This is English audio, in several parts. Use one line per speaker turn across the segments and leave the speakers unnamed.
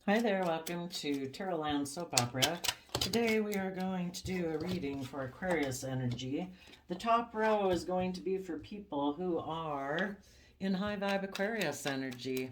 Hi there, welcome to Tarotland Soap Opera. Today we are going to do a reading for Aquarius energy. The top row is going to be for people who are in high vibe Aquarius energy.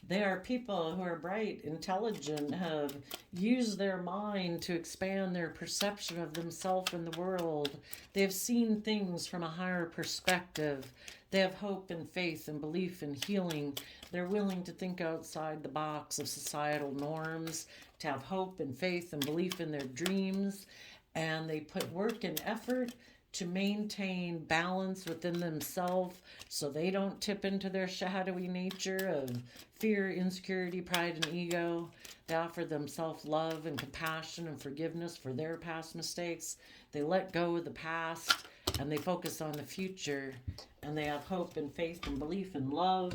They are people who are bright, intelligent, have used their mind to expand their perception of themselves and the world. They have seen things from a higher perspective. They have hope and faith and belief in healing. They're willing to think outside the box of societal norms, to have hope and faith and belief in their dreams. And they put work and effort to maintain balance within themselves so they don't tip into their shadowy nature of fear, insecurity, pride, and ego. They offer themselves love and compassion and forgiveness for their past mistakes. They let go of the past and they focus on the future. And they have hope and faith and belief and love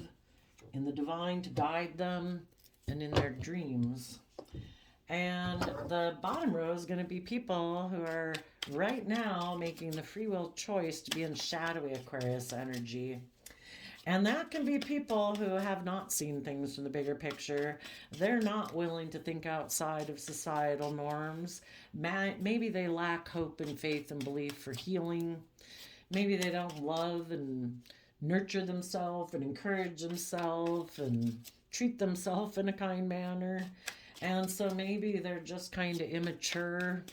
in the divine to guide them and in their dreams. And the bottom row is going to be people who are right now making the free will choice to be in shadowy Aquarius energy. And that can be people who have not seen things from the bigger picture. They're not willing to think outside of societal norms. Maybe they lack hope and faith and belief for healing. Maybe they don't love and nurture themselves and encourage themselves and treat themselves in a kind manner. And so maybe they're just kind of immature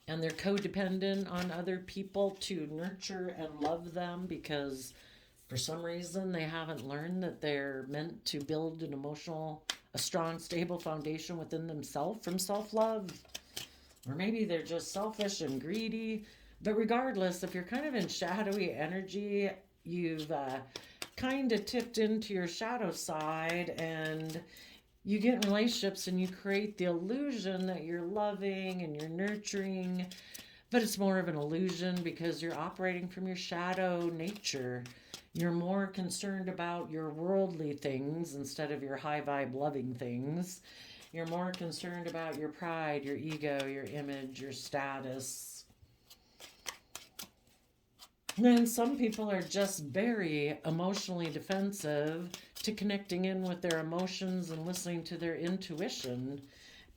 and they're codependent on other people to nurture and love them because for some reason they haven't learned that they're meant to build a strong, stable foundation within themselves from self-love. Or maybe they're just selfish and greedy. But regardless, if you're kind of in shadowy energy, you've kind of tipped into your shadow side and you get in relationships and you create the illusion that you're loving and you're nurturing, but it's more of an illusion because you're operating from your shadow nature. You're more concerned about your worldly things instead of your high vibe loving things. You're more concerned about your pride, your ego, your image, your status. And some people are just very emotionally defensive to connecting in with their emotions and listening to their intuition.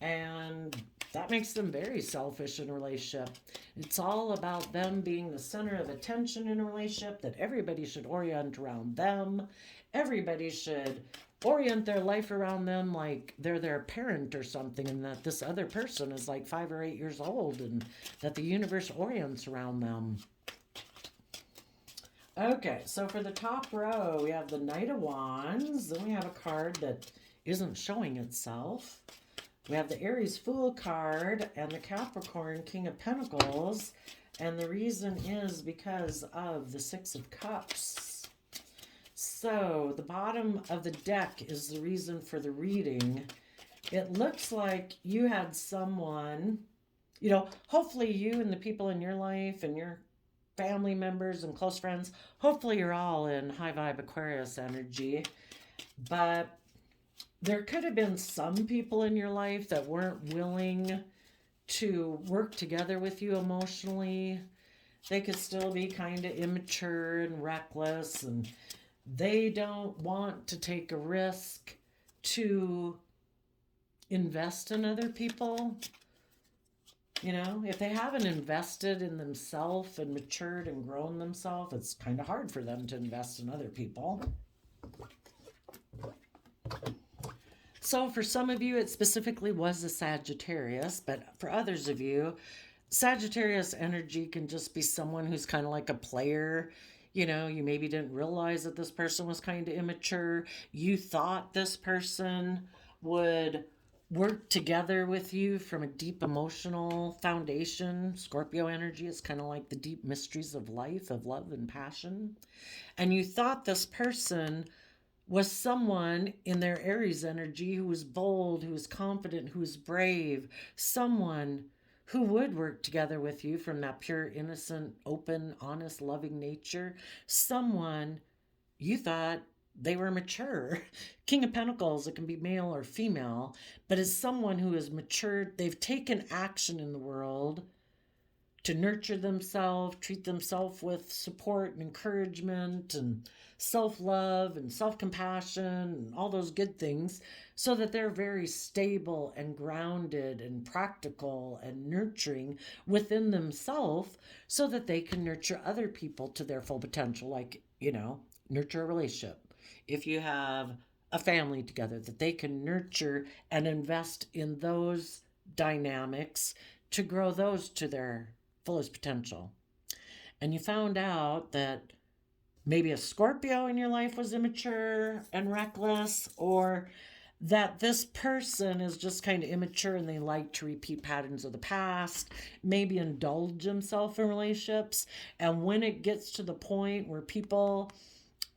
And that makes them very selfish in a relationship. It's all about them being the center of attention in a relationship, that everybody should orient around them. Everybody should orient their life around them like they're their parent or something, and that this other person is like 5 or 8 years old, and that the universe orients around them. Okay, so for the top row, we have the Knight of Wands. Then we have a card that isn't showing itself. We have the Aries Fool card and the Capricorn King of Pentacles. And the reason is because of the Six of Cups. So the bottom of the deck is the reason for the reading. It looks like you had someone, hopefully you and the people in your life and your family members and close friends, hopefully you're all in high vibe Aquarius energy, but there could have been some people in your life that weren't willing to work together with you emotionally. They could still be kind of immature and reckless, and they don't want to take a risk to invest in other people. If they haven't invested in themselves and matured and grown themselves, it's kind of hard for them to invest in other people. So for some of you, it specifically was a Sagittarius, but for others of you, Sagittarius energy can just be someone who's kind of like a player. You maybe didn't realize that this person was kind of immature. You thought this person would work together with you from a deep emotional foundation. Scorpio energy is kind of like the deep mysteries of life, of love and passion. And you thought this person was someone in their Aries energy who was bold, who was confident, who was brave, someone who would work together with you from that pure, innocent, open, honest, loving nature. Someone you thought they were mature. King of Pentacles, it can be male or female, but as someone who has matured, they've taken action in the world to nurture themselves, treat themselves with support and encouragement and self love and self compassion and all those good things, so that they're very stable and grounded and practical and nurturing within themselves, so that they can nurture other people to their full potential, like, nurture a relationship. If you have a family together, that they can nurture and invest in those dynamics to grow those to their fullest potential. And you found out that maybe a Scorpio in your life was immature and reckless, or that this person is just kind of immature and they like to repeat patterns of the past, maybe indulge themselves in relationships. And when it gets to the point where people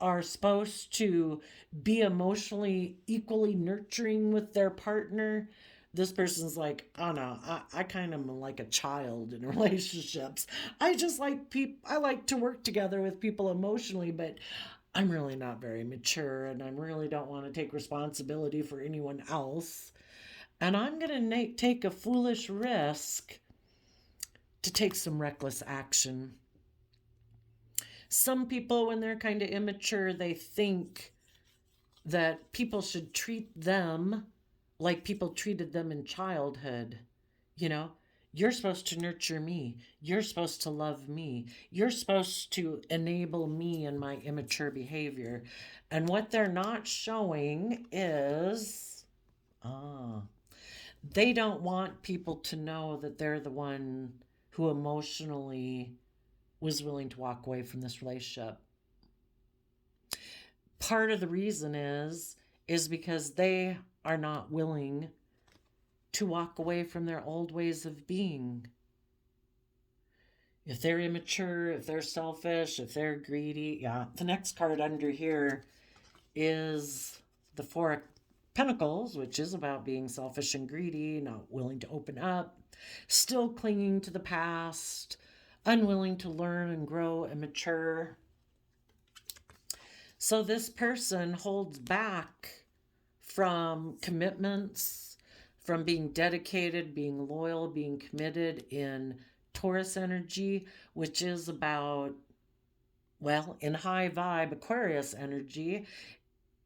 are supposed to be emotionally equally nurturing with their partner, this person's like, oh no, I kind of am like a child in relationships. I just like people, I like to work together with people emotionally, but I'm really not very mature and I really don't want to take responsibility for anyone else. And I'm going to take a foolish risk to take some reckless action. Some people, when they're kind of immature, they think that people should treat them like people treated them in childhood. You know, you're supposed to nurture me. You're supposed to love me. You're supposed to enable me in my immature behavior. And what they're not showing is, they don't want people to know that they're the one who emotionally was willing to walk away from this relationship. Part of the reason is because they are not willing to walk away from their old ways of being. If they're immature, if they're selfish, if they're greedy, yeah. The next card under here is the Four of Pentacles, which is about being selfish and greedy, not willing to open up, still clinging to the past, unwilling to learn and grow and mature. So this person holds back from commitments, from being dedicated, being loyal, being committed in Taurus energy, which is about, well, in high vibe Aquarius energy,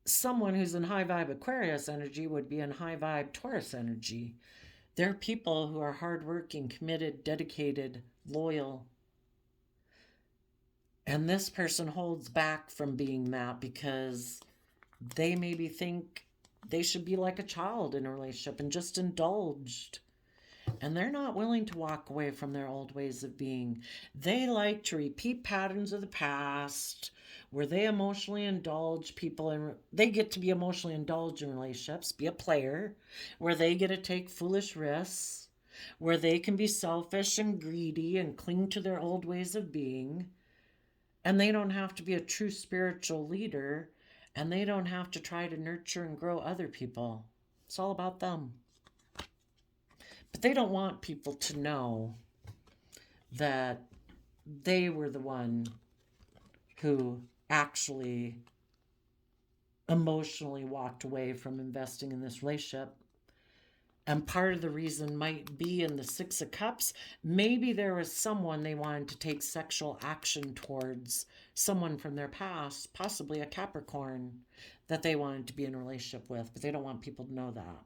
someone who's in high vibe Aquarius energy would be in high vibe Taurus energy. They're people who are hardworking, committed, dedicated, loyal. And this person holds back from being that because they maybe think they should be like a child in a relationship and just indulged. And they're not willing to walk away from their old ways of being. They like to repeat patterns of the past where they emotionally indulge people, and they get to be emotionally indulged in relationships, be a player, where they get to take foolish risks, where they can be selfish and greedy and cling to their old ways of being. And they don't have to be a true spiritual leader, and they don't have to try to nurture and grow other people. It's all about them. But they don't want people to know that they were the one who actually emotionally walked away from investing in this relationship. And part of the reason might be in the Six of Cups. Maybe there was someone they wanted to take sexual action towards, someone from their past, possibly a Capricorn, that they wanted to be in a relationship with, but they don't want people to know that.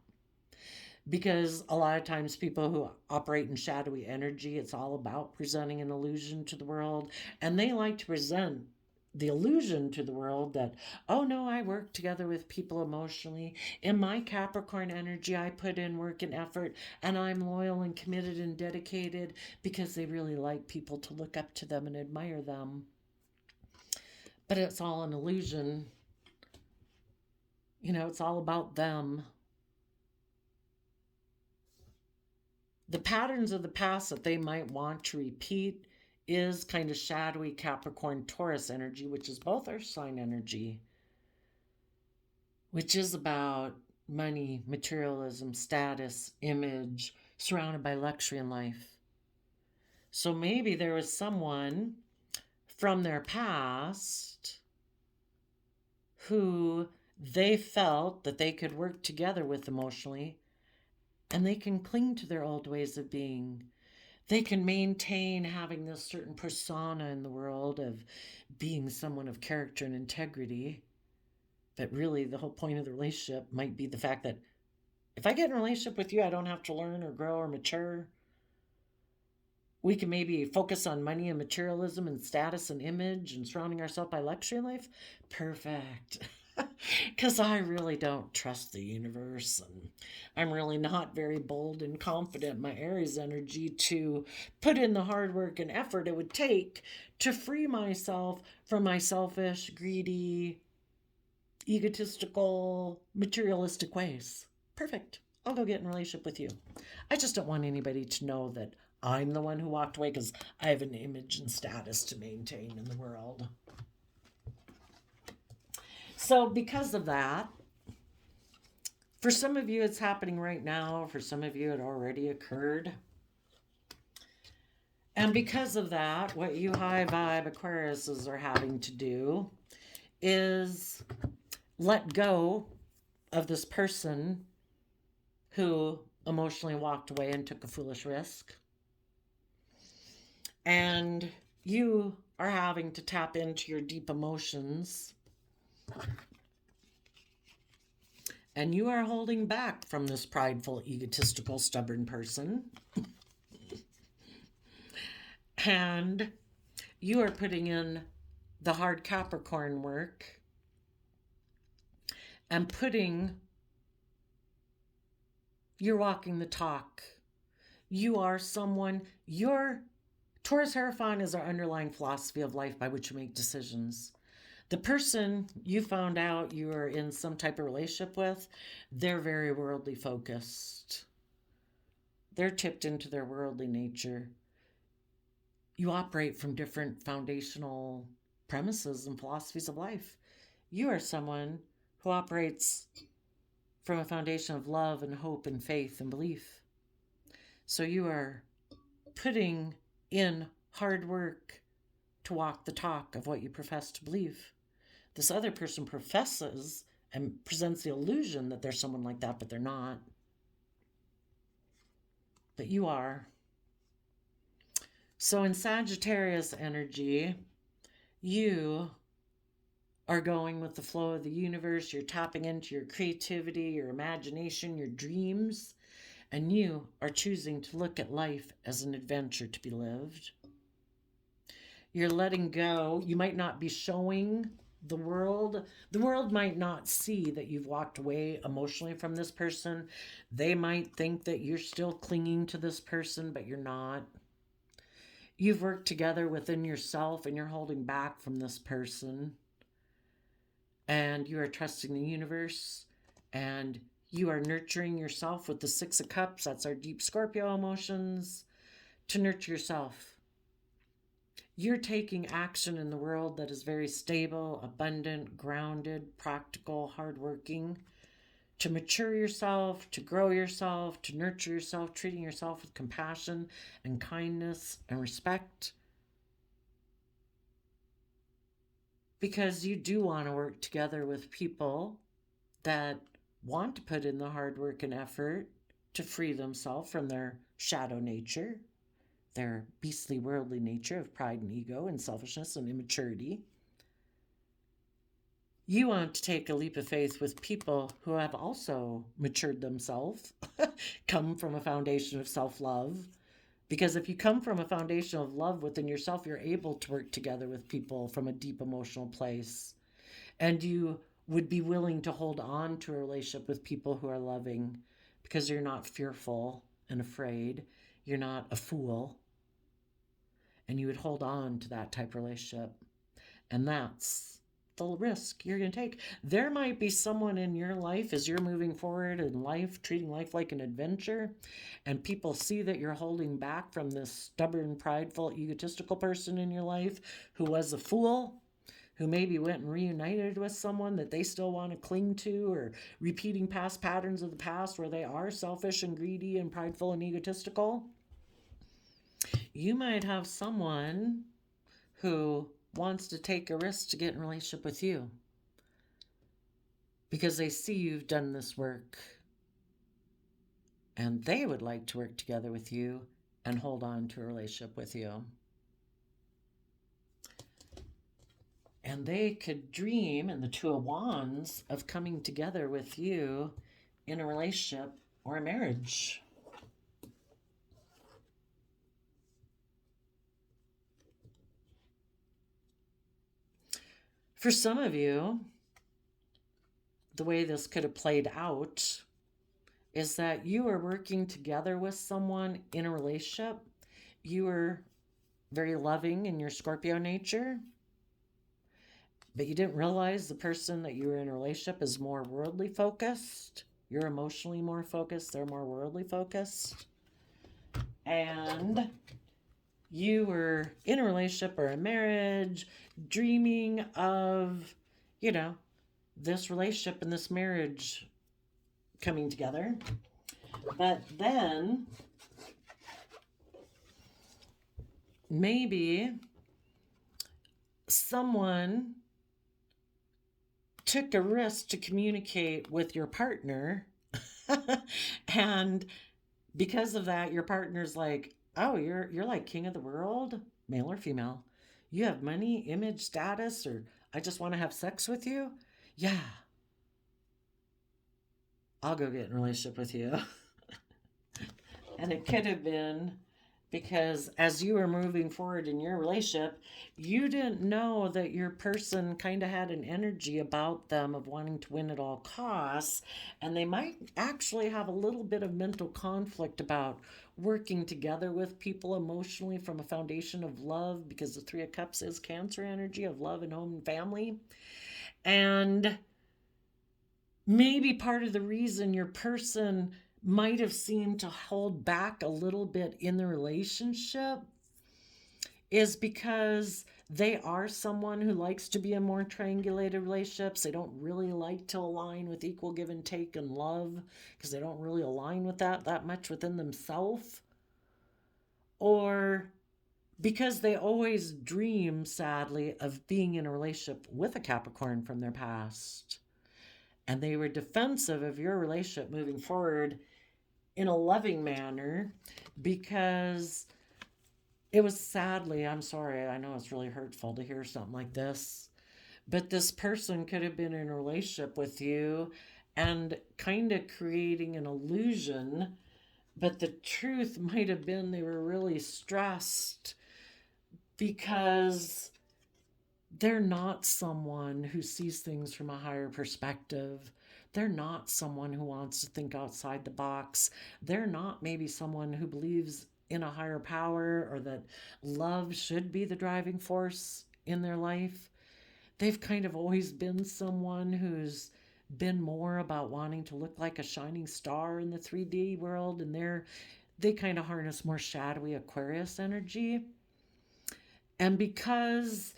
Because a lot of times people who operate in shadowy energy, it's all about presenting an illusion to the world. And they like to present the illusion to the world that, oh no, I work together with people emotionally. In my Capricorn energy, I put in work and effort, and I'm loyal and committed and dedicated, because they really like people to look up to them and admire them. But it's all an illusion. It's all about them. The patterns of the past that they might want to repeat is kind of shadowy Capricorn Taurus energy, which is both earth sign energy, which is about money, materialism, status, image, surrounded by luxury in life. So maybe there was someone from their past who they felt that they could work together with emotionally, and they can cling to their old ways of being. They can maintain having this certain persona in the world of being someone of character and integrity. But really, the whole point of the relationship might be the fact that if I get in a relationship with you, I don't have to learn or grow or mature. We can maybe focus on money and materialism and status and image and surrounding ourselves by luxury in life. Perfect. Because I really don't trust the universe, and I'm really not very bold and confident in my Aries energy to put in the hard work and effort it would take to free myself from my selfish, greedy, egotistical, materialistic ways. Perfect. I'll go get in a relationship with you. I just don't want anybody to know that I'm the one who walked away because I have an image and status to maintain in the world. So because of that, for some of you it's happening right now, for some of you it already occurred. And because of that, what you high vibe Aquariuses are having to do is let go of this person who emotionally walked away and took a foolish risk. And you are having to tap into your deep emotions. And you are holding back from this prideful, egotistical, stubborn person. And you are putting in the hard Capricorn work and you're walking the talk. You are someone, your Taurus Hierophant is our underlying philosophy of life by which we make decisions. The person you found out you are in some type of relationship with, they're very worldly focused. They're tipped into their worldly nature. You operate from different foundational premises and philosophies of life. You are someone who operates from a foundation of love and hope and faith and belief. So you are putting in hard work to walk the talk of what you profess to believe. This other person professes and presents the illusion that they're someone like that, but they're not. But you are. So in Sagittarius energy, you are going with the flow of the universe. You're tapping into your creativity, your imagination, your dreams, and you are choosing to look at life as an adventure to be lived. You're letting go. You might not be showing the world might not see that you've walked away emotionally from this person. They might think that you're still clinging to this person, but you're not. You've worked together within yourself and you're holding back from this person. And you are trusting the universe and you are nurturing yourself with the Six of Cups. That's our deep Scorpio emotions, to nurture yourself. You're taking action in the world that is very stable, abundant, grounded, practical, hardworking, to mature yourself, to grow yourself, to nurture yourself, treating yourself with compassion and kindness and respect. Because you do want to work together with people that want to put in the hard work and effort to free themselves from their shadow nature, their beastly worldly nature of pride and ego and selfishness and immaturity. You want to take a leap of faith with people who have also matured themselves, come from a foundation of self-love. Because if you come from a foundation of love within yourself, you're able to work together with people from a deep emotional place. And you would be willing to hold on to a relationship with people who are loving because you're not fearful and afraid. You're not a fool. And you would hold on to that type of relationship. And that's the risk you're going to take. There might be someone in your life as you're moving forward in life, treating life like an adventure, and people see that you're holding back from this stubborn, prideful, egotistical person in your life who was a fool, who maybe went and reunited with someone that they still want to cling to, or repeating past patterns of the past where they are selfish and greedy and prideful and egotistical. You might have someone who wants to take a risk to get in a relationship with you because they see you've done this work and they would like to work together with you and hold on to a relationship with you. And they could dream in the Two of Wands of coming together with you in a relationship or a marriage. For some of you, the way this could have played out is that you were working together with someone in a relationship. You were very loving in your Scorpio nature, but you didn't realize the person that you were in a relationship is more worldly focused. You're emotionally more focused, they're more worldly focused. And you were in a relationship or a marriage, dreaming of, this relationship and this marriage coming together. But then maybe someone took a risk to communicate with your partner and because of that your partner's like, oh, you're like king of the world, male or female, you have money, image, status, or I just want to have sex with you. Yeah, I'll go get in a relationship with you. And it could have been because as you were moving forward in your relationship, you didn't know that your person kind of had an energy about them of wanting to win at all costs. And they might actually have a little bit of mental conflict about working together with people emotionally from a foundation of love, because the Three of Cups is Cancer energy of love and home and family. And maybe part of the reason your person might have seemed to hold back a little bit in the relationship is because they are someone who likes to be in more triangulated relationships. They don't really like to align with equal give and take and love because they don't really align with that much within themselves. Or because they always dream, sadly, of being in a relationship with a Capricorn from their past. And they were defensive of your relationship moving forward in a loving manner because it was sadly, I'm sorry, I know it's really hurtful to hear something like this, but this person could have been in a relationship with you and kind of creating an illusion, but the truth might have been they were really stressed because they're not someone who sees things from a higher perspective. They're not someone who wants to think outside the box. They're not maybe someone who believes in a higher power or that love should be the driving force in their life. They've kind of always been someone who's been more about wanting to look like a shining star in the 3D world, and they kind of harness more shadowy Aquarius energy. And because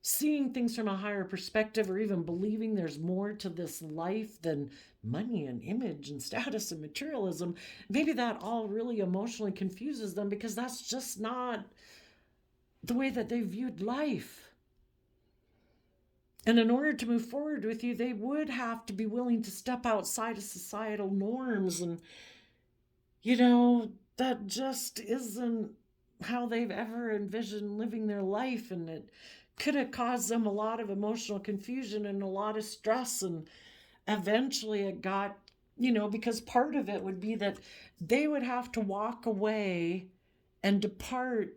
seeing things from a higher perspective or even believing there's more to this life than money and image and status and materialism, maybe that all really emotionally confuses them because that's just not the way that they viewed life. And in order to move forward with you, they would have to be willing to step outside of societal norms. And, that just isn't how they've ever envisioned living their life. And it could have caused them a lot of emotional confusion and a lot of stress. And eventually it got, because part of it would be that they would have to walk away and depart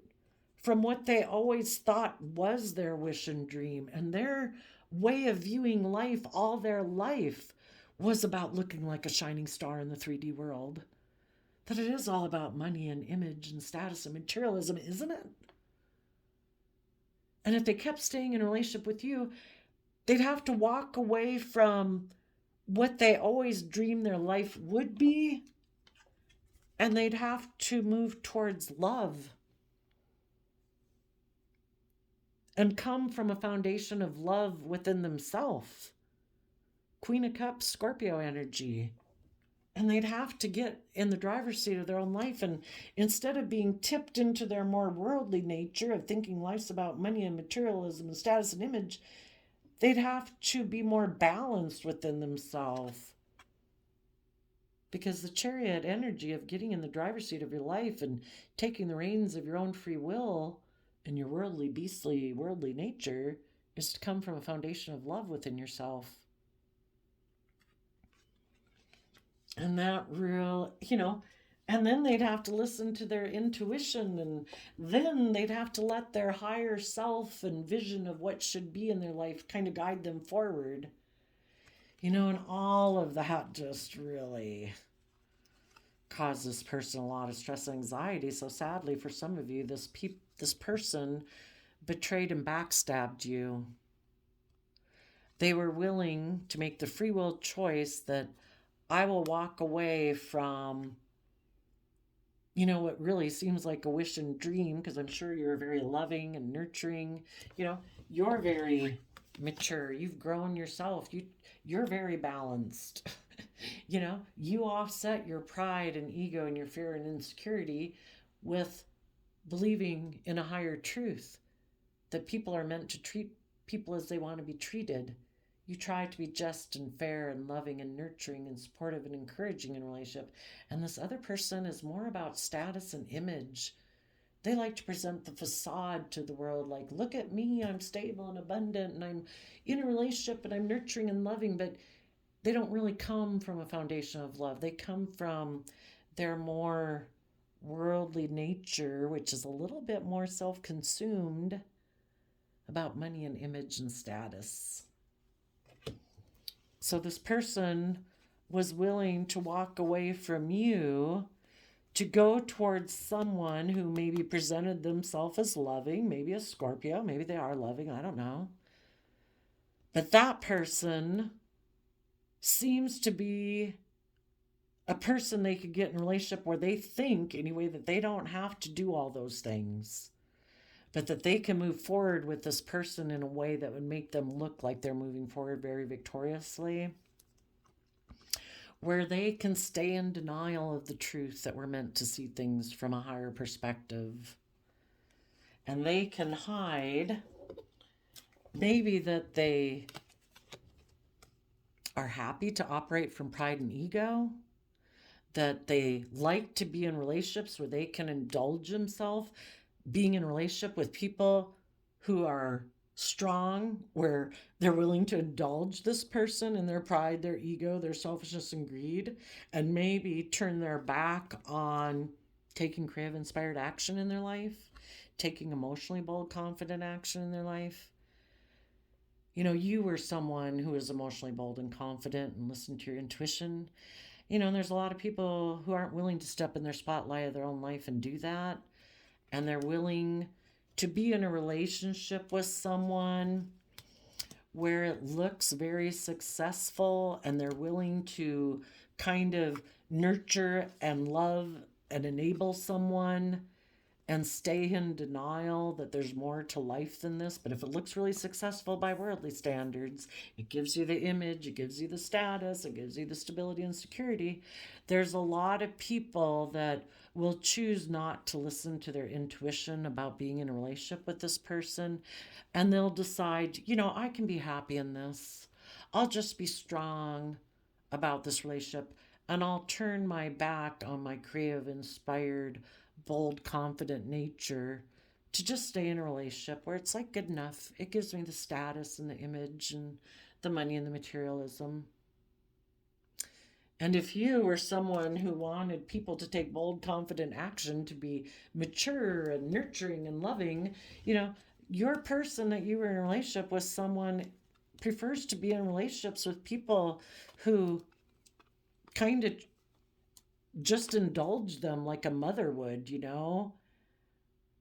from what they always thought was their wish and dream. And their way of viewing life all their life was about looking like a shining star in the 3D world. That it is all about money and image and status and materialism, isn't it? And if they kept staying in a relationship with you, they'd have to walk away from what they always dreamed their life would be, and they'd have to move towards love and come from a foundation of love within themselves. Queen of Cups, Scorpio energy. And they'd have to get in the driver's seat of their own life. And instead of being tipped into their more worldly nature of thinking life's about money and materialism and status and image, they'd have to be more balanced within themselves Because the chariot energy of getting in the driver's seat of your life and taking the reins of your own free will and your worldly, beastly, worldly nature is to come from a foundation of love within yourself. And that real, and then they'd have to listen to their intuition, and then they'd have to let their higher self and vision of what should be in their life kind of guide them forward. And all of that just really caused this person a lot of stress and anxiety. So sadly, for some of you, this person betrayed and backstabbed you. They were willing to make the free will choice that I will walk away from, what really seems like a wish and dream, because I'm sure you're very loving and nurturing. You're very mature. You've grown yourself. You're very balanced. You offset your pride and ego and your fear and insecurity with believing in a higher truth that people are meant to treat people as they want to be treated. You try to be just and fair and loving and nurturing and supportive and encouraging in a relationship. And this other person is more about status and image. They like to present the facade to the world, like, look at me, I'm stable and abundant, and I'm in a relationship and I'm nurturing and loving, but they don't really come from a foundation of love. They come from their more worldly nature, which is a little bit more self-consumed about money and image and status. So this person was willing to walk away from you to go towards someone who maybe presented themselves as loving, maybe a Scorpio, maybe they are loving, I don't know. But that person seems to be a person they could get in a relationship where they think, anyway, that they don't have to do all those things, but that they can move forward with this person in a way that would make them look like they're moving forward very victoriously, where they can stay in denial of the truth that we're meant to see things from a higher perspective. And they can hide maybe that they are happy to operate from pride and ego, that they like to be in relationships where they can indulge themselves, being in a relationship with people who are strong, where they're willing to indulge this person in their pride, their ego, their selfishness and greed, and maybe turn their back on taking creative, inspired action in their life, taking emotionally bold, confident action in their life. You were someone who was emotionally bold and confident and listened to your intuition. And there's a lot of people who aren't willing to step in their spotlight of their own life and do that. And they're willing to be in a relationship with someone where it looks very successful, and they're willing to kind of nurture and love and enable someone and stay in denial that there's more to life than this. But if it looks really successful by worldly standards, it gives you the image, it gives you the status, it gives you the stability and security. There's a lot of people that will choose not to listen to their intuition about being in a relationship with this person. And they'll decide, I can be happy in this. I'll just be strong about this relationship, and I'll turn my back on my creative, inspired, bold, confident nature to just stay in a relationship where it's like good enough. It gives me the status and the image and the money and the materialism. And if you were someone who wanted people to take bold, confident action, to be mature and nurturing and loving, your person that you were in a relationship with, someone prefers to be in relationships with people who kind of just indulge them like a mother would,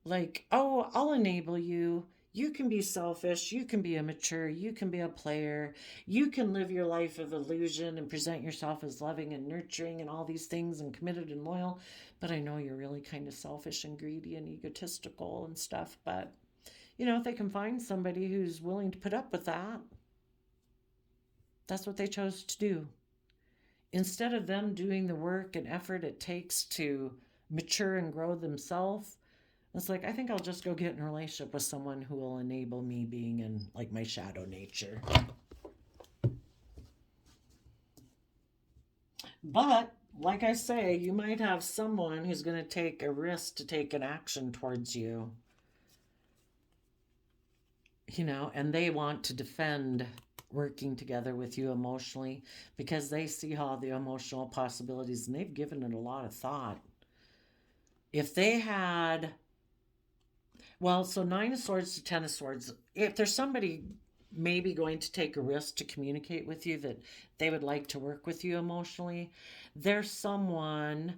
like, oh, I'll enable you. You can be selfish, you can be immature, you can be a player, you can live your life of illusion and present yourself as loving and nurturing and all these things and committed and loyal, but I know you're really kind of selfish and greedy and egotistical and stuff. But if they can find somebody who's willing to put up with that, that's what they chose to do. Instead of them doing the work and effort it takes to mature and grow themselves, it's like, I think I'll just go get in a relationship with someone who will enable me being in like my shadow nature. But like I say, you might have someone who's going to take a risk to take an action towards you, and they want to defend working together with you emotionally because they see all the emotional possibilities and they've given it a lot of thought. If they had, well, so Nine of Swords to Ten of Swords, if there's somebody maybe going to take a risk to communicate with you that they would like to work with you emotionally, there's someone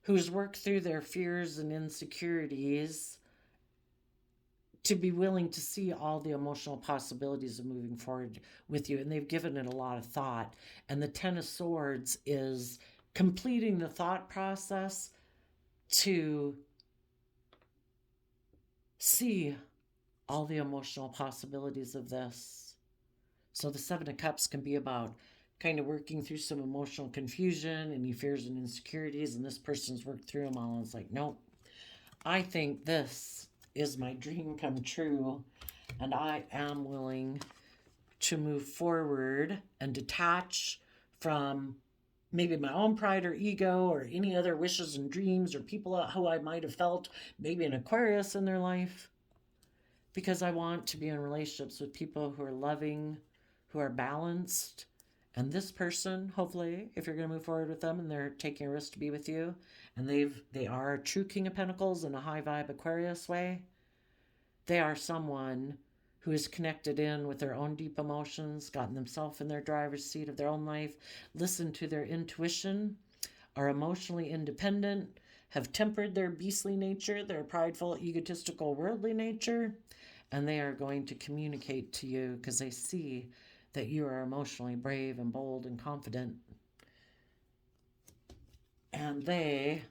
who's worked through their fears and insecurities to be willing to see all the emotional possibilities of moving forward with you, and they've given it a lot of thought. And the Ten of Swords is completing the thought process to see all the emotional possibilities of this. So the Seven of Cups can be about kind of working through some emotional confusion, any fears and insecurities, and this person's worked through them all and it's like, nope, I think this is my dream come true, and I am willing to move forward and detach from maybe my own pride or ego or any other wishes and dreams or people who I might have felt maybe an Aquarius in their life, because I want to be in relationships with people who are loving, who are balanced. And this person, hopefully, if you're going to move forward with them and they're taking a risk to be with you, and they are a true King of Pentacles in a high vibe Aquarius way, they are someone who is connected in with their own deep emotions, gotten themselves in their driver's seat of their own life, listened to their intuition, are emotionally independent, have tempered their beastly nature, their prideful, egotistical, worldly nature, and they are going to communicate to you because they see that you are emotionally brave and bold and confident. And they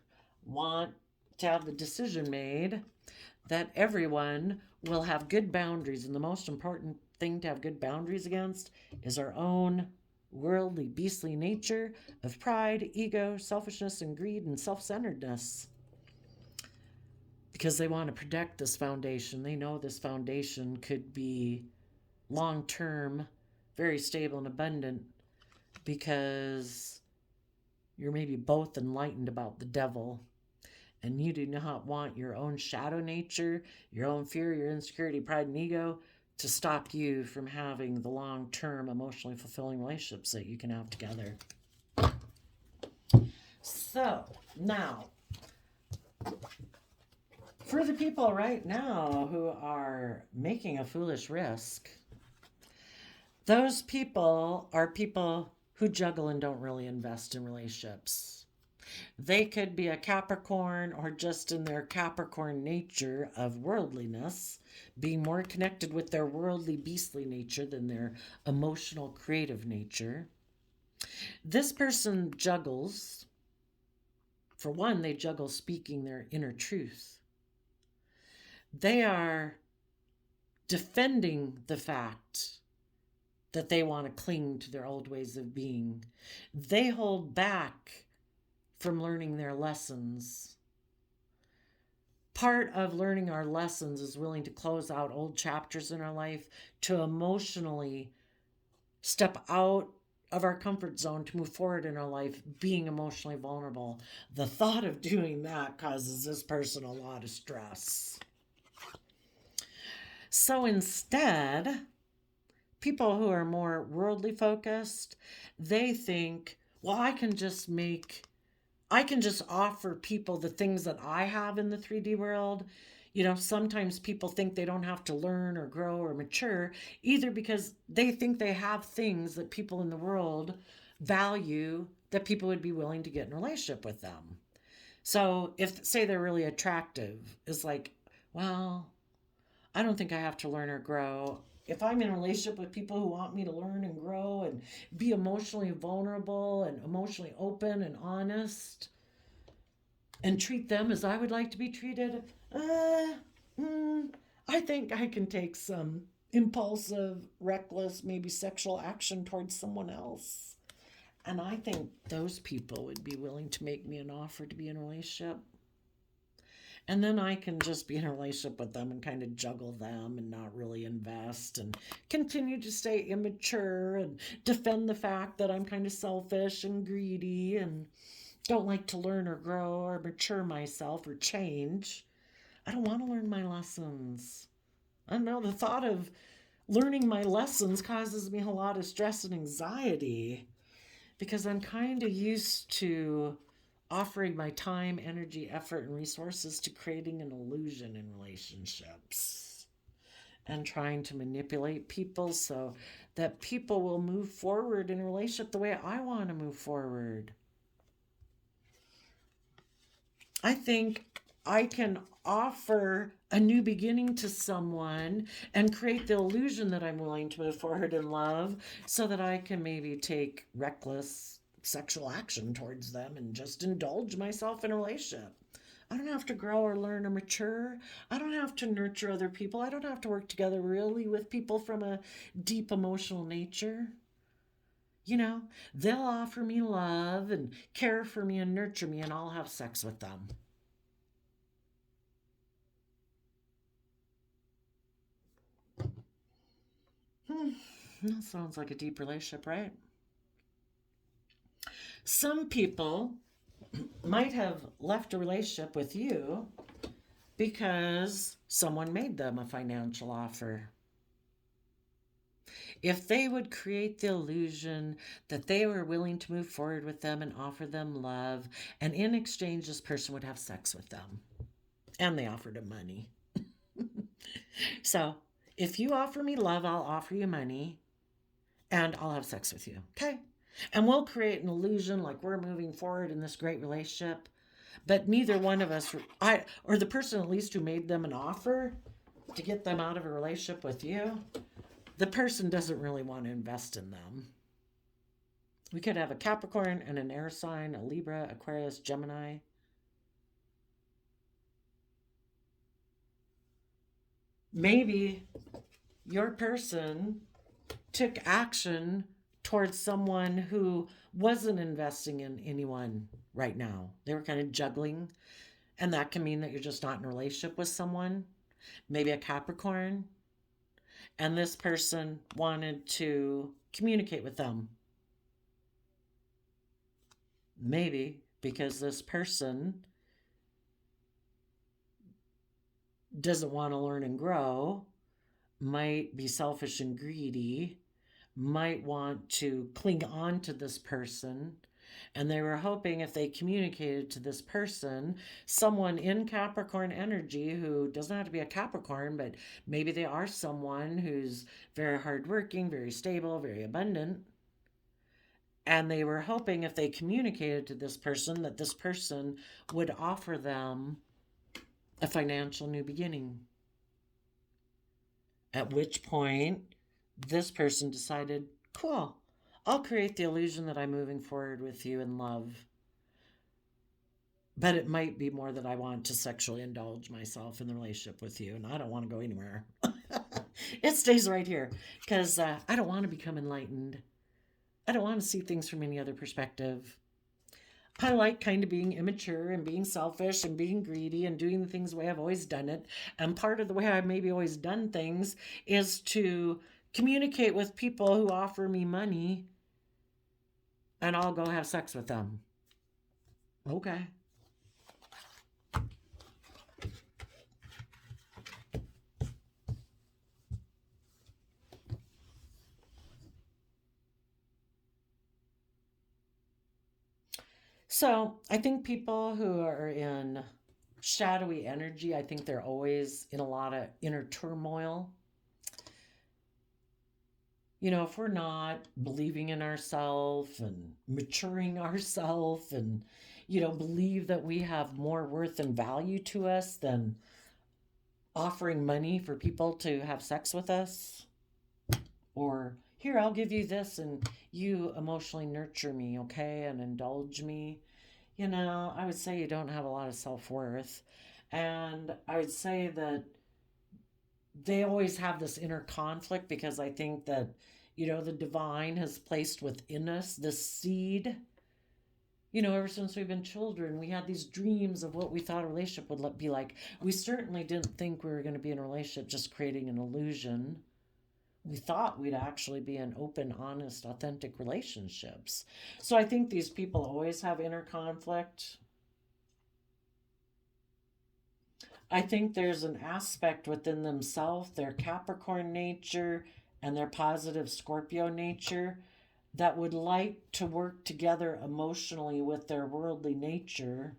want to have the decision made that everyone will have good boundaries. And the most important thing to have good boundaries against is our own worldly, beastly nature of pride, ego, selfishness, and greed, and self-centeredness. Because they want to protect this foundation. They know this foundation could be long-term, very stable and abundant, because you're maybe both enlightened about the devil, and you do not want your own shadow nature, your own fear, your insecurity, pride, and ego to stop you from having the long-term emotionally fulfilling relationships that you can have together. So now, for the people right now who are making a foolish risk, those people are people who juggle and don't really invest in relationships. They could be a Capricorn, or just in their Capricorn nature of worldliness, being more connected with their worldly, beastly nature than their emotional, creative nature. This person juggles. For one, they juggle speaking their inner truth. They are defending the fact that they want to cling to their old ways of being. They hold back from learning their lessons. Part of learning our lessons is willing to close out old chapters in our life, to emotionally step out of our comfort zone to move forward in our life, being emotionally vulnerable. The thought of doing that causes this person a lot of stress. So instead, people who are more worldly focused, they think, well, I can just offer people the things that I have in the 3D world. Sometimes people think they don't have to learn or grow or mature, either because they think they have things that people in the world value, that people would be willing to get in a relationship with them. So if, say, they're really attractive, it's like, well, I don't think I have to learn or grow. If I'm in a relationship with people who want me to learn and grow and be emotionally vulnerable and emotionally open and honest and treat them as I would like to be treated, I think I can take some impulsive, reckless, maybe sexual action towards someone else. And I think those people would be willing to make me an offer to be in a relationship. And then I can just be in a relationship with them and kind of juggle them and not really invest and continue to stay immature and defend the fact that I'm kind of selfish and greedy and don't like to learn or grow or mature myself or change. I don't want to learn my lessons. I don't know, the thought of learning my lessons causes me a lot of stress and anxiety because I'm kind of used to offering my time, energy, effort, and resources to creating an illusion in relationships and trying to manipulate people so that people will move forward in a relationship the way I want to move forward. I think I can offer a new beginning to someone and create the illusion that I'm willing to move forward in love so that I can maybe take reckless sexual action towards them and just indulge myself in a relationship. I don't have to grow or learn or mature. I don't have to nurture other people. I don't have to work together really with people from a deep emotional nature. You know, they'll offer me love and care for me and nurture me, and I'll have sex with them. That sounds like a deep relationship, right? Some people might have left a relationship with you because someone made them a financial offer. If they would create the illusion that they were willing to move forward with them and offer them love, and in exchange, this person would have sex with them, and they offered him money. So, if you offer me love, I'll offer you money, and I'll have sex with you. Okay? And we'll create an illusion like we're moving forward in this great relationship. But neither one of us, or the person at least who made them an offer to get them out of a relationship with you, the person doesn't really want to invest in them. We could have a Capricorn and an air sign, a Libra, Aquarius, Gemini. Maybe your person took action towards someone who wasn't investing in anyone right now. They were kind of juggling. And that can mean that you're just not in a relationship with someone, maybe a Capricorn. And this person wanted to communicate with them. Maybe because this person doesn't want to learn and grow, might be selfish and greedy, might want to cling on to this person. And they were hoping if they communicated to this person, someone in Capricorn energy who doesn't have to be a Capricorn, but maybe they are someone who's very hardworking, very stable, very abundant. And they were hoping if they communicated to this person that this person would offer them a financial new beginning. At which point, this person decided, cool, I'll create the illusion that I'm moving forward with you in love. But it might be more that I want to sexually indulge myself in the relationship with you, and I don't want to go anywhere. It stays right here because I don't want to become enlightened. I don't want to see things from any other perspective. I like kind of being immature and being selfish and being greedy and doing the things the way I've always done it. And part of the way I've maybe always done things is to communicate with people who offer me money and I'll go have sex with them. Okay. So I think people who are in shadowy energy, I think they're always in a lot of inner turmoil. You know, if we're not believing in ourselves and maturing ourselves and, believe that we have more worth and value to us than offering money for people to have sex with us, or here, I'll give you this and you emotionally nurture me, okay, and indulge me. I would say you don't have a lot of self worth. And I would say that they always have this inner conflict because I think that, the divine has placed within us this seed. Ever since we've been children, we had these dreams of what we thought a relationship would be like. We certainly didn't think we were going to be in a relationship just creating an illusion. we thought we'd actually be in open, honest, authentic relationships. So I think these people always have inner conflict. I think there's an aspect within themselves, their Capricorn nature and their positive Scorpio nature, that would like to work together emotionally with their worldly nature,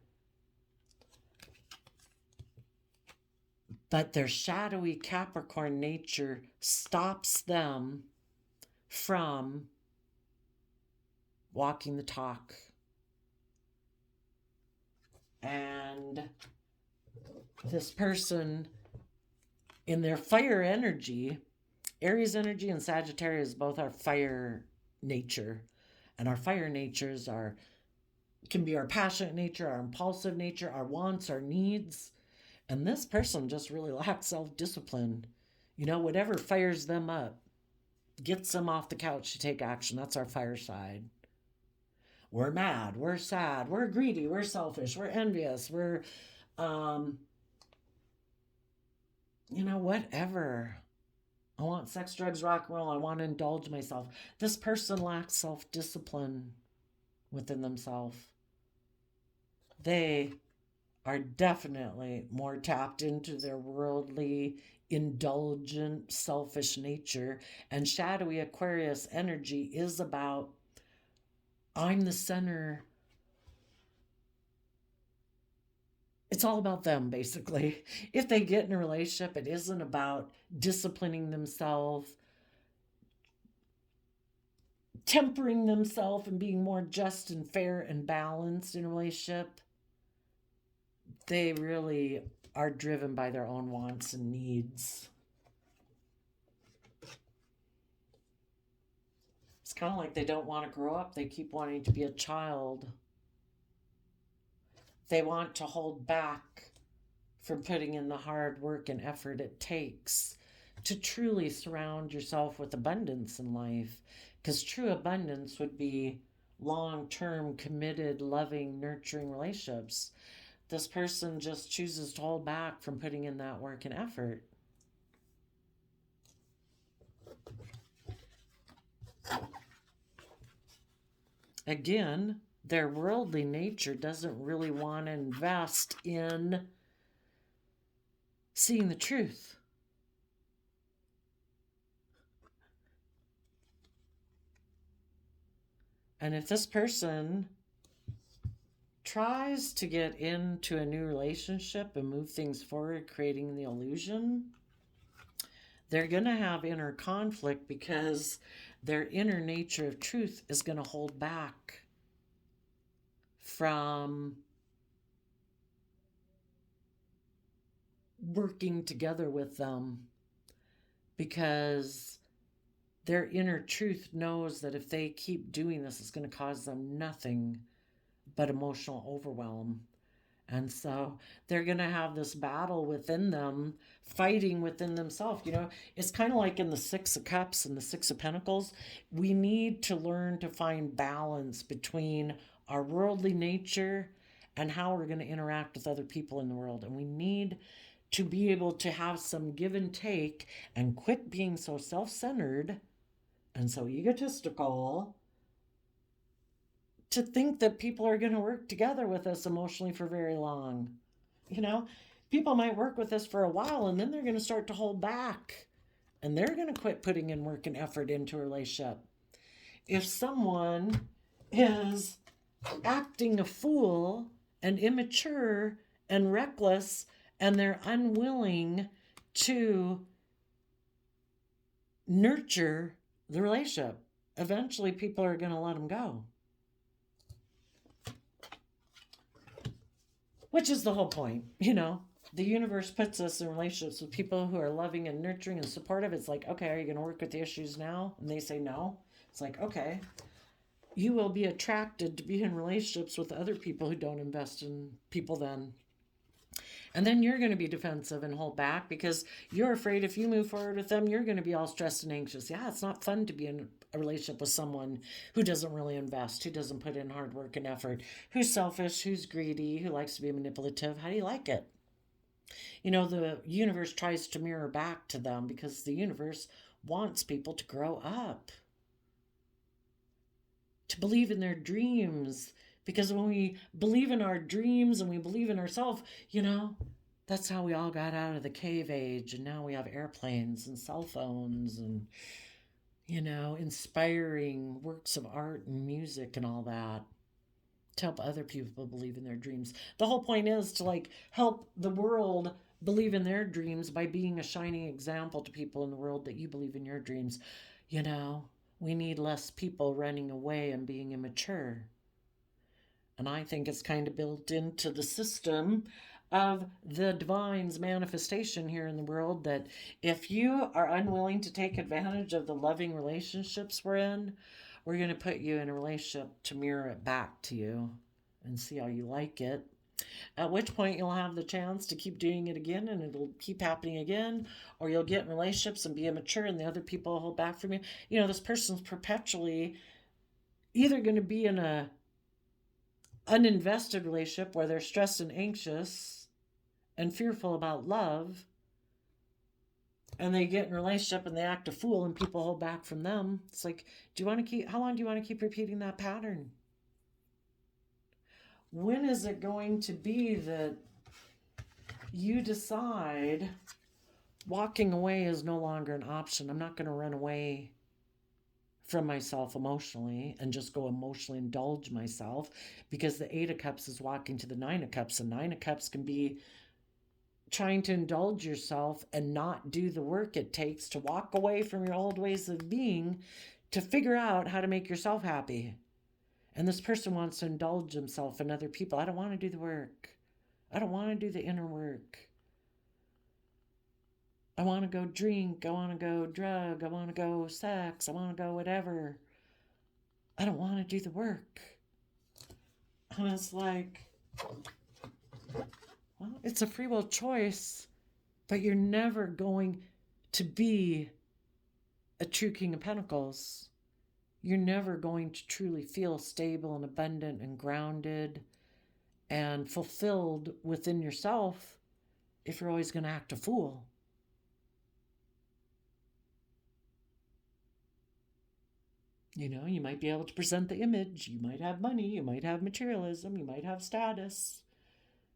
but their shadowy Capricorn nature stops them from walking the talk. And this person, in their fire energy, Aries energy and Sagittarius both are fire nature. And our fire natures can be our passionate nature, our impulsive nature, our wants, our needs. And this person just really lacks self-discipline. Whatever fires them up, gets them off the couch to take action. That's our fire side. We're mad, we're sad, we're greedy, we're selfish, we're envious, we're, whatever. I want sex, drugs, rock and roll. I want to indulge myself. This person lacks self-discipline within themselves. They are definitely more tapped into their worldly, indulgent, selfish nature. And shadowy Aquarius energy is about, I'm the center. It's all about them, basically. If they get in a relationship, it isn't about disciplining themselves, tempering themselves, and being more just and fair and balanced in a relationship. They really are driven by their own wants and needs. It's kind of like they don't want to grow up. They keep wanting to be a child. They want to hold back from putting in the hard work and effort it takes to truly surround yourself with abundance in life. Because true abundance would be long-term, committed, loving, nurturing relationships. This person just chooses to hold back from putting in that work and effort. Again, their worldly nature doesn't really want to invest in seeing the truth. And if this person tries to get into a new relationship and move things forward, creating the illusion, they're going to have inner conflict because their inner nature of truth is going to hold back from working together with them, because their inner truth knows that if they keep doing this, it's going to cause them nothing but emotional overwhelm. And so they're going to have this battle within them, fighting within themselves. It's kind of like in the Six of Cups and the Six of Pentacles. We need to learn to find balance between our worldly nature and how we're going to interact with other people in the world. And we need to be able to have some give and take and quit being so self-centered and so egotistical to think that people are going to work together with us emotionally for very long. People might work with us for a while and then they're going to start to hold back and they're going to quit putting in work and effort into a relationship. If someone is acting a fool and immature and reckless and they're unwilling to nurture the relationship, eventually people are going to let them go. Which is the whole point. The universe puts us in relationships with people who are loving and nurturing and supportive. It's like, okay, are you going to work with the issues now? And they say no. It's like, okay, you will be attracted to be in relationships with other people who don't invest in people then. And then you're going to be defensive and hold back because you're afraid if you move forward with them, you're going to be all stressed and anxious. Yeah, it's not fun to be in a relationship with someone who doesn't really invest, who doesn't put in hard work and effort, who's selfish, who's greedy, who likes to be manipulative. How do you like it? The universe tries to mirror back to them because the universe wants people to grow up, to believe in their dreams. Because when we believe in our dreams and we believe in ourselves, that's how we all got out of the cave age. And now we have airplanes and cell phones and, inspiring works of art and music and all that to help other people believe in their dreams. The whole point is to help the world believe in their dreams by being a shining example to people in the world that you believe in your dreams. We need less people running away and being immature. And I think it's kind of built into the system of the divine's manifestation here in the world that if you are unwilling to take advantage of the loving relationships we're in, we're going to put you in a relationship to mirror it back to you and see how you like it. At which point you'll have the chance to keep doing it again and it'll keep happening again, or you'll get in relationships and be immature and the other people will hold back from you. This person's perpetually either going to be in a uninvested relationship where they're stressed and anxious and fearful about love, and they get in a relationship and they act a fool and people hold back from them. It's like, how long do you want to keep repeating that pattern? When is it going to be that you decide walking away is no longer an option? I'm not going to run away from myself emotionally and just go emotionally indulge myself, because the 8 of Cups is walking to the 9 of Cups, and 9 of Cups can be trying to indulge yourself and not do the work it takes to walk away from your old ways of being to figure out how to make yourself happy. And this person wants to indulge himself in other people. I don't want to do the work. I don't want to do the inner work. I want to go drink. I want to go drug. I want to go sex. I want to go whatever. I don't want to do the work. And it's like, well, it's a free will choice, but you're never going to be a true King of Pentacles. You're never going to truly feel stable and abundant and grounded and fulfilled within yourself if you're always going to act a fool. You might be able to present the image. You might have money. You might have materialism. You might have status.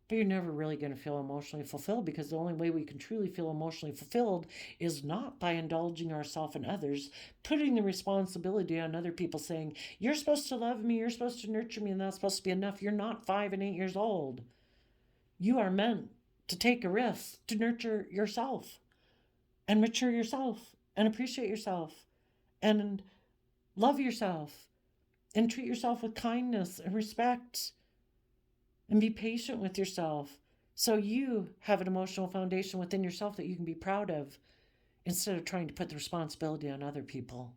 But you're never really going to feel emotionally fulfilled, because the only way we can truly feel emotionally fulfilled is not by indulging ourselves and others, putting the responsibility on other people, saying, you're supposed to love me, you're supposed to nurture me, and that's supposed to be enough. You're not 5 and 8 years old. You are meant to take a risk to nurture yourself and mature yourself and appreciate yourself and love yourself and treat yourself with kindness and respect and be patient with yourself, so you have an emotional foundation within yourself that you can be proud of, instead of trying to put the responsibility on other people.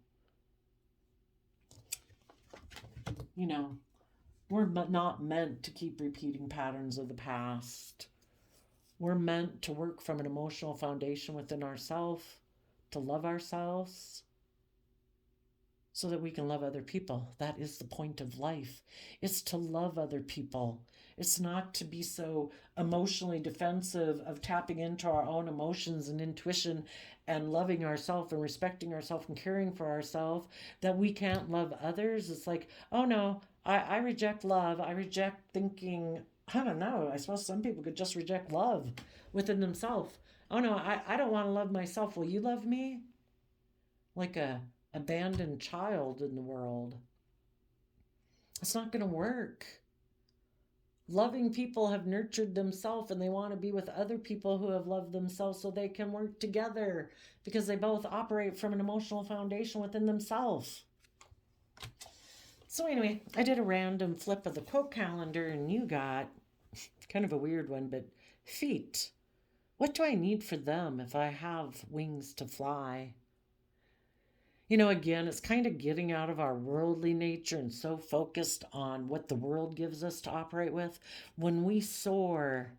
We're not meant to keep repeating patterns of the past. We're meant to work from an emotional foundation within ourselves, to love ourselves, so that we can love other people. That is the point of life. It's to love other people. It's not to be so emotionally defensive of tapping into our own emotions and intuition and loving ourselves and respecting ourselves and caring for ourselves that we can't love others. It's like, oh no, I reject love. I reject thinking, I don't know, I suppose some people could just reject love within themselves. Oh no, I don't want to love myself. Will you love me? Like a abandoned child in the world. It's not going to work. Loving people have nurtured themselves, and they want to be with other people who have loved themselves so they can work together, because they both operate from an emotional foundation within themselves. So anyway, I did a random flip of the quote calendar, and you got kind of a weird one, but feet. What do I need for them if I have wings to fly? Again, it's kind of getting out of our worldly nature and so focused on what the world gives us to operate with. When we soar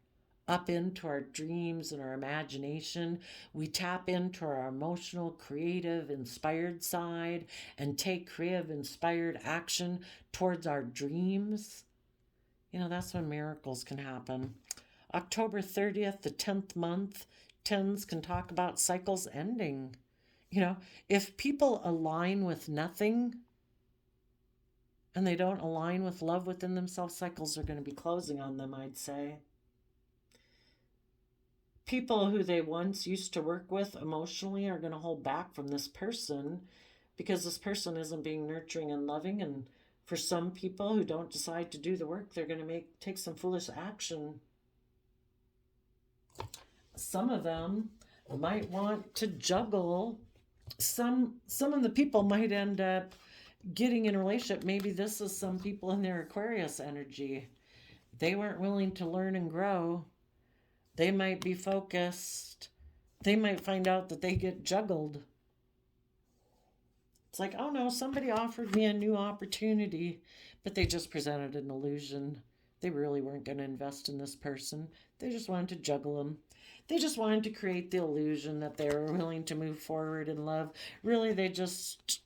up into our dreams and our imagination, we tap into our emotional, creative, inspired side and take creative, inspired action towards our dreams. That's when miracles can happen. October 30th, the 10th month, 10s can talk about cycles ending. You know, if people align with nothing and they don't align with love within themselves, cycles are going to be closing on them, I'd say. People who they once used to work with emotionally are going to hold back from this person because this person isn't being nurturing and loving. And for some people who don't decide to do the work, they're going to take some foolish action. Some of them might want to juggle. Some of the people might end up getting in a relationship. Maybe this is some people in their Aquarius energy. They weren't willing to learn and grow. They might be focused. They might find out that they get juggled. It's like, oh no, somebody offered me a new opportunity, but they just presented an illusion. They really weren't going to invest in this person. They just wanted to juggle them. They just wanted to create the illusion that they were willing to move forward in love. Really, they just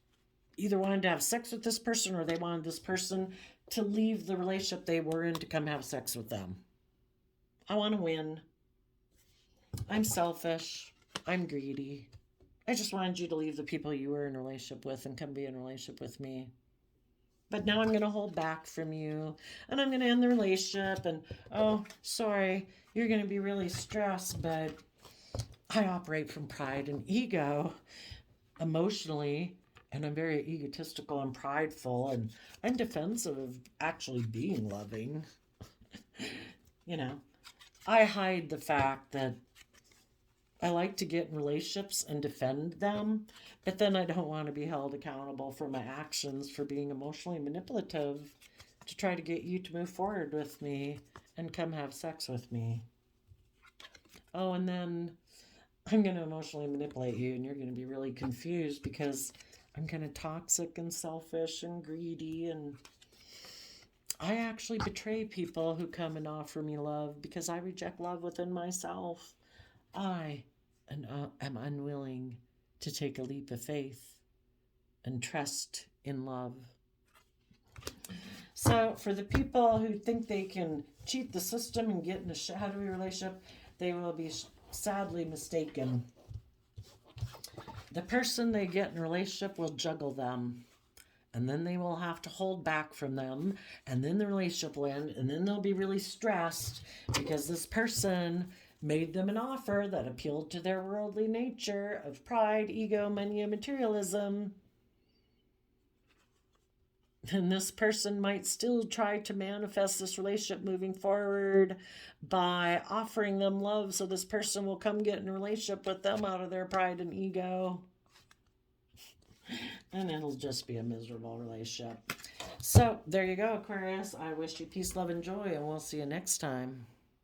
either wanted to have sex with this person or they wanted this person to leave the relationship they were in to come have sex with them. I want to win. I'm selfish. I'm greedy. I just wanted you to leave the people you were in a relationship with and come be in a relationship with me. But now I'm going to hold back from you and I'm going to end the relationship. And oh, sorry, you're going to be really stressed, but I operate from pride and ego emotionally. And I'm very egotistical and prideful. And I'm defensive of actually being loving. You know, I hide the fact that I like to get in relationships and defend them, but then I don't want to be held accountable for my actions for being emotionally manipulative to try to get you to move forward with me and come have sex with me. Oh, and then I'm going to emotionally manipulate you and you're going to be really confused because I'm kind of toxic and selfish and greedy, and I actually betray people who come and offer me love because I reject love within myself. I am unwilling to take a leap of faith and trust in love. So for the people who think they can cheat the system and get in a shadowy relationship, they will be sadly mistaken. The person they get in a relationship will juggle them. And then they will have to hold back from them. And then the relationship will end. And then they'll be really stressed because this person made them an offer that appealed to their worldly nature of pride, ego, money, and materialism. And this person might still try to manifest this relationship moving forward by offering them love so this person will come get in a relationship with them out of their pride and ego. And it'll just be a miserable relationship. So there you go, Aquarius. I wish you peace, love, and joy, and we'll see you next time.